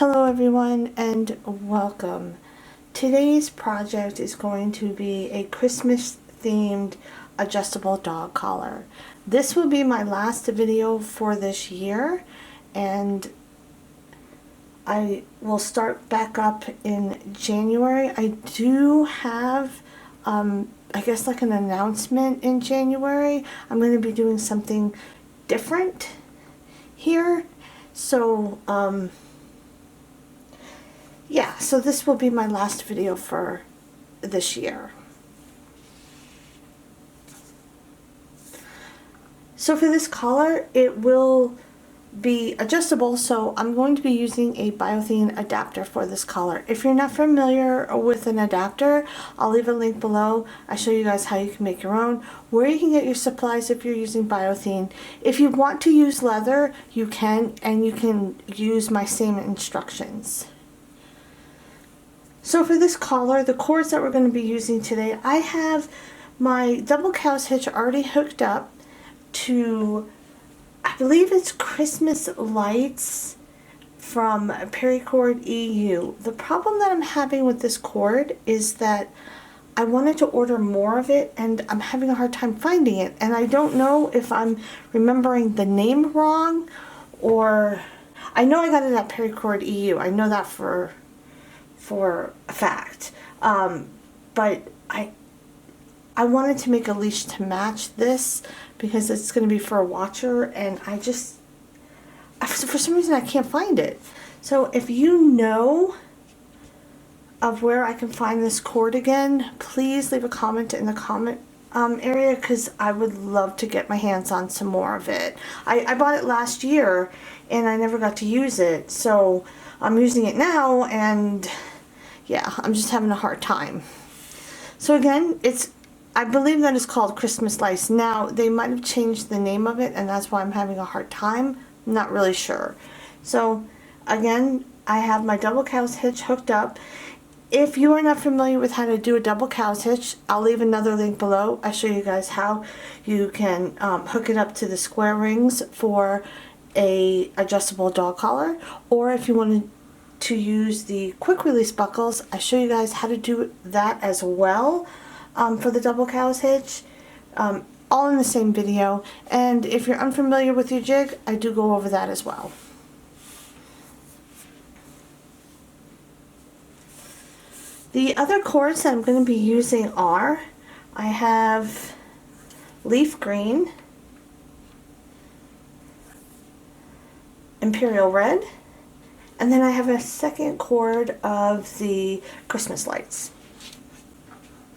Hello everyone and welcome. Today's project is going to be a Christmas themed adjustable dog collar. This will be my last video for this year and I will start back up in January. I do have I guess like an announcement in January. I'm going to be doing something different here. So yeah, so this will be my last video for this year. So for this collar, it will be adjustable, so I'm going to be using a Thane adapter for this collar. If you're not familiar with an adapter, I'll leave a link below. I show you guys how you can make your own, where you can get your supplies if you're using Thane. If you want to use leather, you can, and you can use my same instructions. So for this collar, the cords that we're going to be using today, I have my double cow's hitch already hooked up to, I believe it's Christmas lights from Paracord EU. The problem that I'm having with this cord is that I wanted to order more of it and I'm having a hard time finding it, and I don't know if I'm remembering the name wrong, or I know I got it at Paracord EU. I know that for a fact, but I wanted to make a leash to match this because it's going to be for a watcher, and I just, for some reason I can't find it. So if you know of where I can find this cord again, please leave a comment in the comment area, because I would love to get my hands on some more of it. I bought it last year and I never got to use it, so I'm using it now, and yeah, I'm just having a hard time. So again, I believe that it's called Christmas lights. Now, they might have changed the name of it, and that's why I'm having a hard time. I'm not really sure. So again, I have my double cow's hitch hooked up. If you are not familiar with how to do a double cow's hitch, I'll leave another link below. I show you guys how you can hook it up to the square rings for a adjustable dog collar, or if you want to use the quick release buckles, I show you guys how to do that as well for the double cow's hitch, all in the same video. And if you're unfamiliar with your jig, I do go over that as well. The other cords that I'm going to be using are, I have leaf green, Imperil Red, and then I have a second cord of the Christmas lights.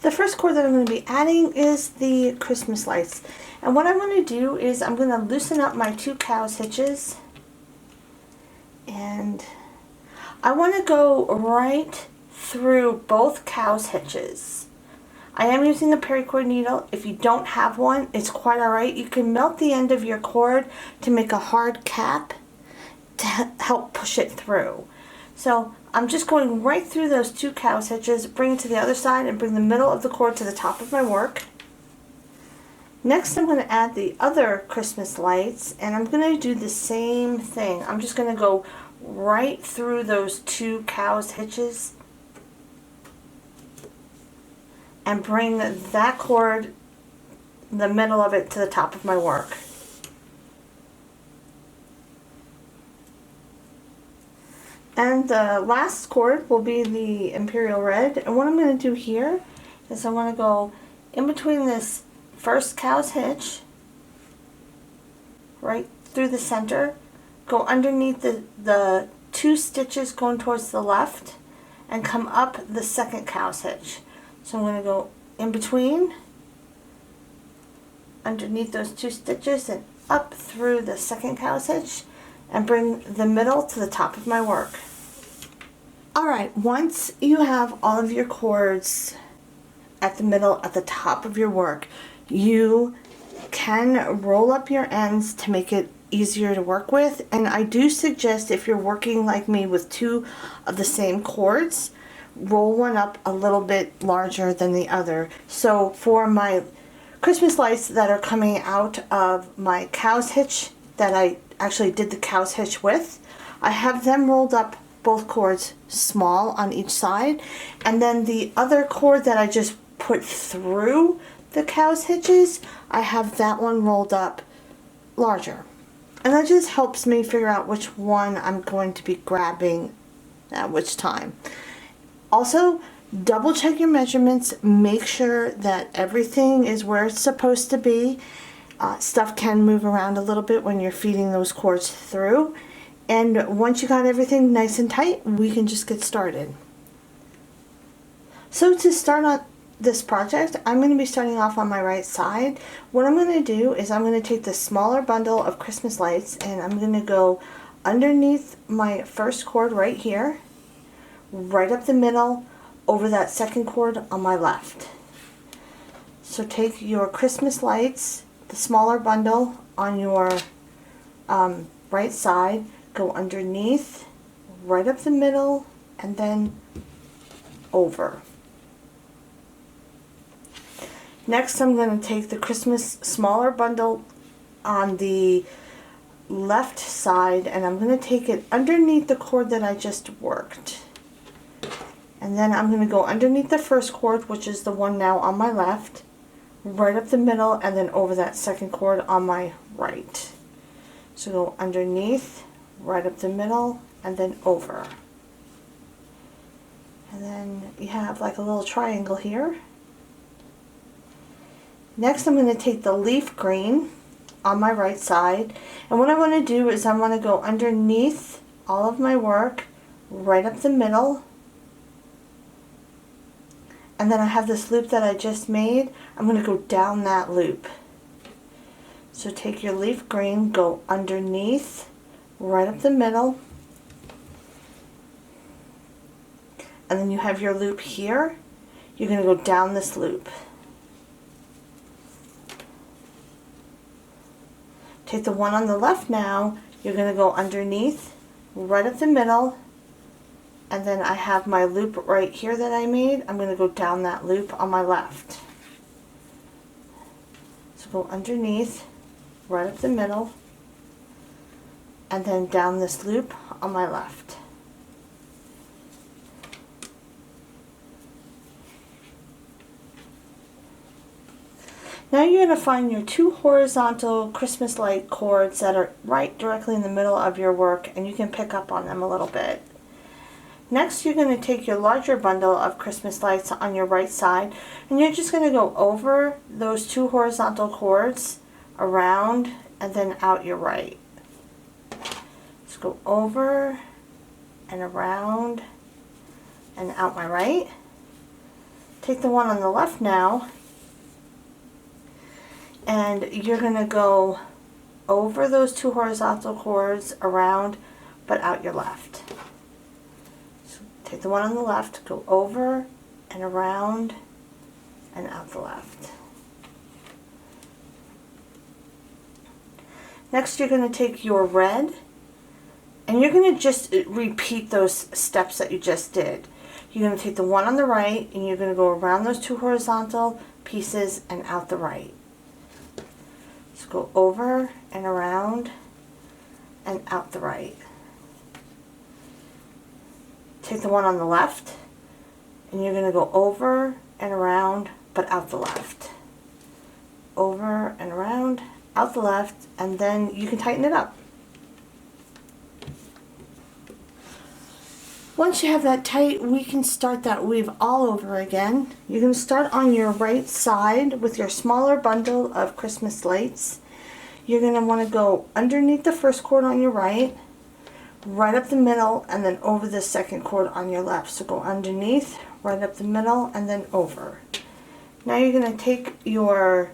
The first cord that I'm going to be adding is the Christmas lights. And what I'm going to do is I'm going to loosen up my two cow's hitches. And I want to go right through both cow's hitches. I am using a paracord needle. If you don't have one, it's quite alright. You can melt the end of your cord to make a hard cap to help push it through. So I'm just going right through those two cow's hitches, bring it to the other side, and bring the middle of the cord to the top of my work. Next, I'm going to add the other Christmas lights, and I'm going to do the same thing. I'm just going to go right through those two cow's hitches and bring that cord, the middle of it, to the top of my work. And the last cord will be the Imperil Red. And what I'm going to do here is I want to go in between this first cow's hitch, right through the center, go underneath the two stitches going towards the left, and come up the second cow's hitch. So I'm going to go in between, underneath those two stitches, and up through the second cow's hitch, and bring the middle to the top of my work. Alright, once you have all of your cords at the middle, at the top of your work, you can roll up your ends to make it easier to work with. And I do suggest, if you're working like me with two of the same cords, roll one up a little bit larger than the other. So for my Christmas lights that are coming out of my cow's hitch that I actually did the cow's hitch with, I have them rolled up both cords small on each side, and then the other cord that I just put through the cow's hitches, I have that one rolled up larger. And that just helps me figure out which one I'm going to be grabbing at which time. Also, double check your measurements. Make sure that everything is where it's supposed to be. Stuff can move around a little bit when you're feeding those cords through. And once you got everything nice and tight, we can just get started. So to start on this project, I'm going to be starting off on my right side. What I'm going to do is I'm going to take the smaller bundle of Christmas lights and I'm going to go underneath my first cord right here, right up the middle, over that second cord on my left. So take your Christmas lights, the smaller bundle on your right side, go underneath, right up the middle, and then over. Next, I'm going to take the Christmas smaller bundle on the left side and I'm going to take it underneath the cord that I just worked. And then I'm going to go underneath the first cord, which is the one now on my left, right up the middle, and then over that second cord on my right. So go underneath, right up the middle, and then over. And then you have like a little triangle here. Next, I'm going to take the leaf green on my right side, and what I want to do is I want to go underneath all of my work, right up the middle, and then I have this loop that I just made. I'm going to go down that loop. So take your leaf green, go underneath, right up the middle, and then you have your loop here. You're going to go down this loop. Take the one on the left now, you're going to go underneath, right up the middle, and then I have my loop right here that I made. I'm going to go down that loop on my left. So go underneath, right up the middle, and then down this loop on my left. Now you're going to find your two horizontal Christmas light cords that are right directly in the middle of your work, and you can pick up on them a little bit. Next, you're going to take your larger bundle of Christmas lights on your right side, and you're just going to go over those two horizontal cords, around, and then out your right. Just go over and around and out my right. Take the one on the left now, and you're going to go over those two horizontal cords, around, but out your left. So take the one on the left, go over and around and out the left. Next, you're going to take your red and you're going to just repeat those steps that you just did. You're going to take the one on the right and you're going to go around those two horizontal pieces and out the right. So go over and around and out the right. Take the one on the left and you're going to go over and around but out the left. Over and around, out the left, and then you can tighten it up. Once you have that tight, we can start that weave all over again. You're going to start on your right side with your smaller bundle of Christmas lights. You're going to want to go underneath the first cord on your right, right up the middle, and then over the second cord on your left. So go underneath, right up the middle, and then over. Now you're going to take your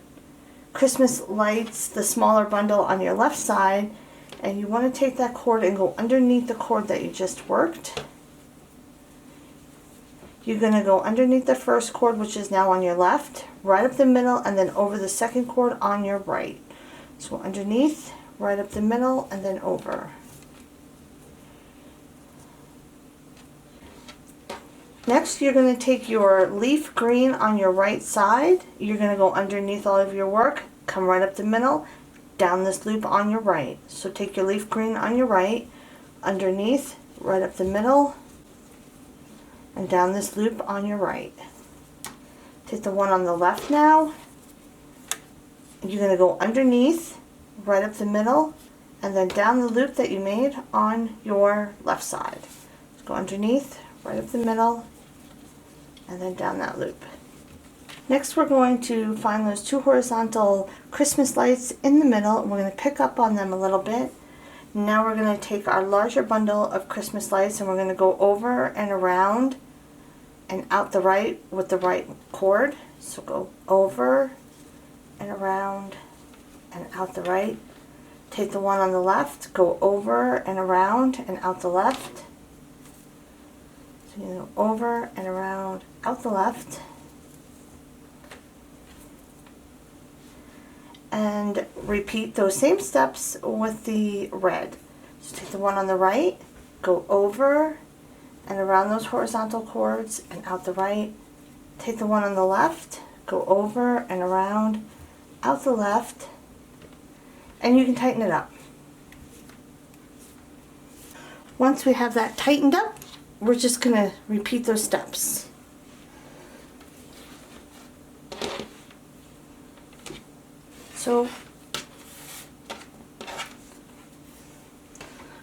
Christmas lights, the smaller bundle on your left side, and you want to take that cord and go underneath the cord that you just worked. You're going to go underneath the first cord, which is now on your left, right up the middle, and then over the second cord on your right. So underneath, right up the middle, and then over. Next, you're going to take your leaf green on your right side. You're going to go underneath all of your work, come right up the middle, down this loop on your right. So take your leaf green on your right, underneath, right up the middle, and down this loop on your right. Take the one on the left now, and you're going to go underneath, right up the middle, and then down the loop that you made on your left side. Just go underneath, right up the middle, and then down that loop. Next we're going to find those two horizontal Christmas lights in the middle, and we're going to pick up on them a little bit. Now we're going to take our larger bundle of Christmas lights and we're going to go over and around and out the right with the right cord. So go over and around and out the right. Take the one on the left, go over and around and out the left. So you go over and around, out the left. And repeat those same steps with the red. So take the one on the right, go over and around those horizontal cords and out the right. Take the one on the left, go over and around, out the left, and you can tighten it up. Once we have that tightened up, we're just going to repeat those steps. So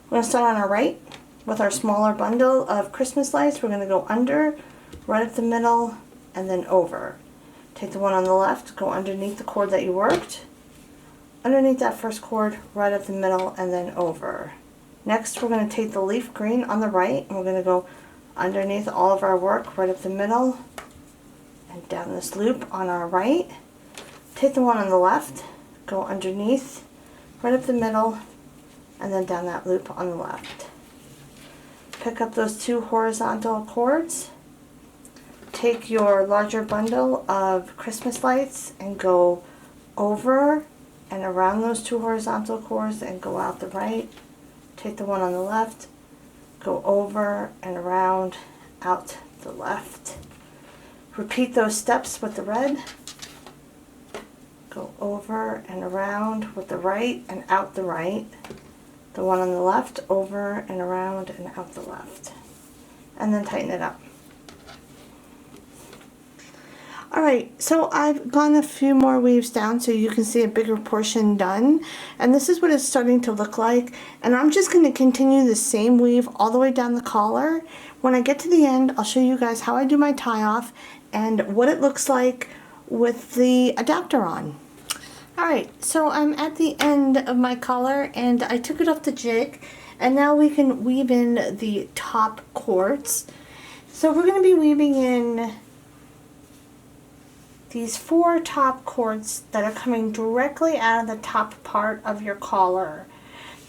we're going to start on our right with our smaller bundle of Christmas lights. We're going to go under, right up the middle, and then over. Take the one on the left, go underneath the cord that you worked, underneath that first cord, right up the middle, and then over. Next we're going to take the leaf green on the right, and we're going to go underneath all of our work, right up the middle, and down this loop on our right. Take the one on the left, go underneath, right up the middle, and then down that loop on the left. Pick up those two horizontal cords. Take your larger bundle of Christmas lights and go over and around those two horizontal cords and go out the right. Take the one on the left, go over and around, out the left. Repeat those steps with the red. Go over and around with the right and out the right. The one on the left, over and around and out the left. And then tighten it up. Alright, so I've gone a few more weaves down so you can see a bigger portion done. And this is what it's starting to look like. And I'm just going to continue the same weave all the way down the collar. When I get to the end, I'll show you guys how I do my tie off and what it looks like with the adapter on. Alright, so I'm at the end of my collar and I took it off the jig, and now we can weave in the top cords. So we're going to be weaving in these 4 top cords that are coming directly out of the top part of your collar.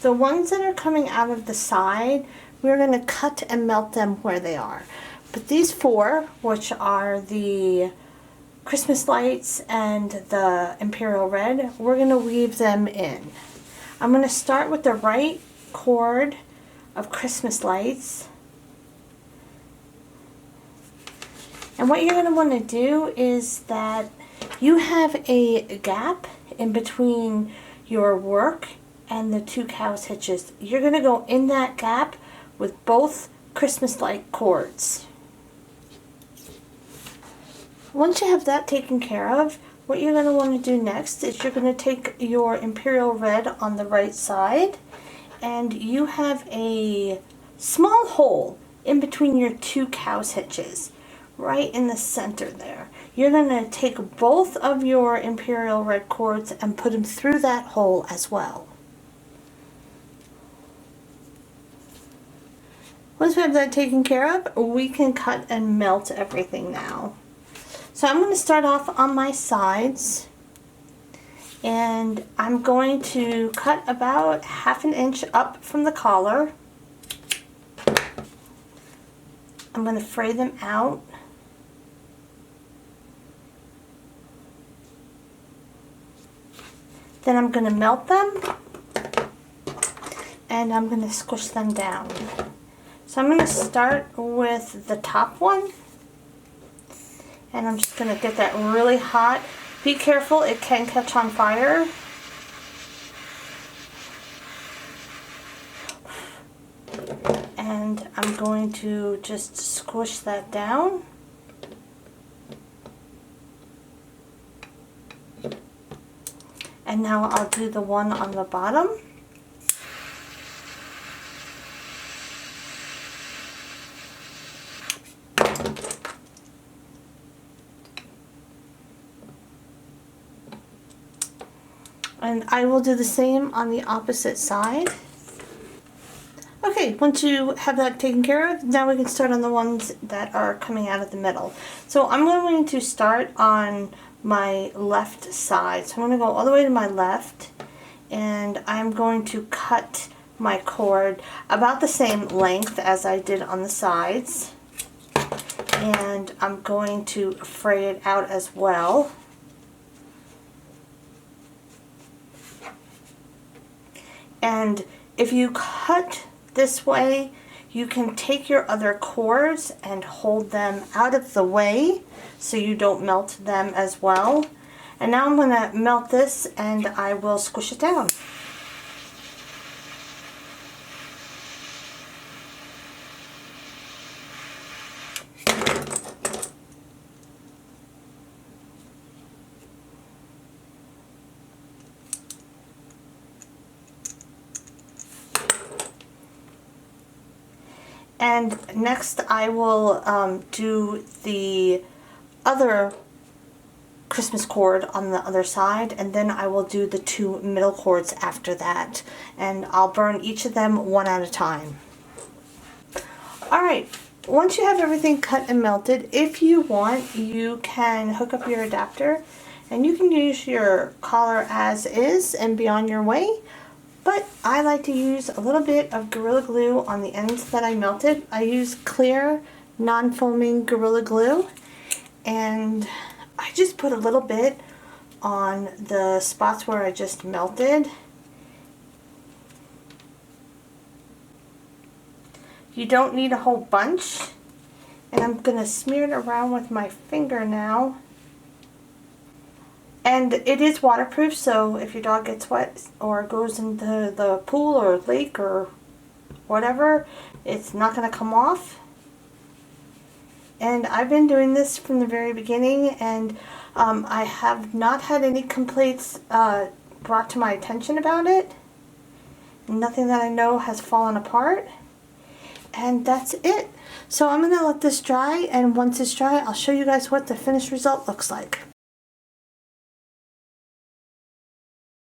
The ones that are coming out of the side, we're going to cut and melt them where they are. But these 4, which are the Christmas lights and the Imperial Red, we're going to weave them in. I'm going to start with the right cord of Christmas lights. And what you're going to want to do is that you have a gap in between your work and the 2 cow's hitches. You're going to go in that gap with both Christmas light cords. Once you have that taken care of, what you're going to want to do next is you're going to take your Imperial Red on the right side, and you have a small hole in between your 2 cow's hitches, right in the center there. You're going to take both of your Imperial Red cords and put them through that hole as well. Once we have that taken care of, we can cut and melt everything now. So I'm going to start off on my sides, and I'm going to cut about 1/2 inch up from the collar. I'm going to fray them out. Then I'm going to melt them, and I'm going to squish them down. So I'm going to start with the top one. And I'm just going to get that really hot. Be careful, it can catch on fire. And I'm going to just squish that down. And now I'll do the one on the bottom. And I will do the same on the opposite side. Okay, once you have that taken care of, now we can start on the ones that are coming out of the middle. So I'm going to start on my left side. So I'm going to go all the way to my left, and I'm going to cut my cord about the same length as I did on the sides. And I'm going to fray it out as well. And if you cut this way, you can take your other cords and hold them out of the way so you don't melt them as well. And now I'm going to melt this and I will squish it down. And next I will do the other Christmas cord on the other side, and then I will do the two middle cords after that. And I'll burn each of them one at a time. Alright, once you have everything cut and melted, if you want, you can hook up your adapter and you can use your collar as is and be on your way. But I like to use a little bit of Gorilla Glue on the ends that I melted. I use clear, non-foaming Gorilla Glue. And I just put a little bit on the spots where I just melted. You don't need a whole bunch. And I'm going to smear it around with my finger now. And it is waterproof, so if your dog gets wet or goes into the pool or lake or whatever, it's not going to come off. And I've been doing this from the very beginning, and I have not had any complaints brought to my attention about it. Nothing that I know has fallen apart. And that's it. So I'm going to let this dry, and once it's dry, I'll show you guys what the finished result looks like.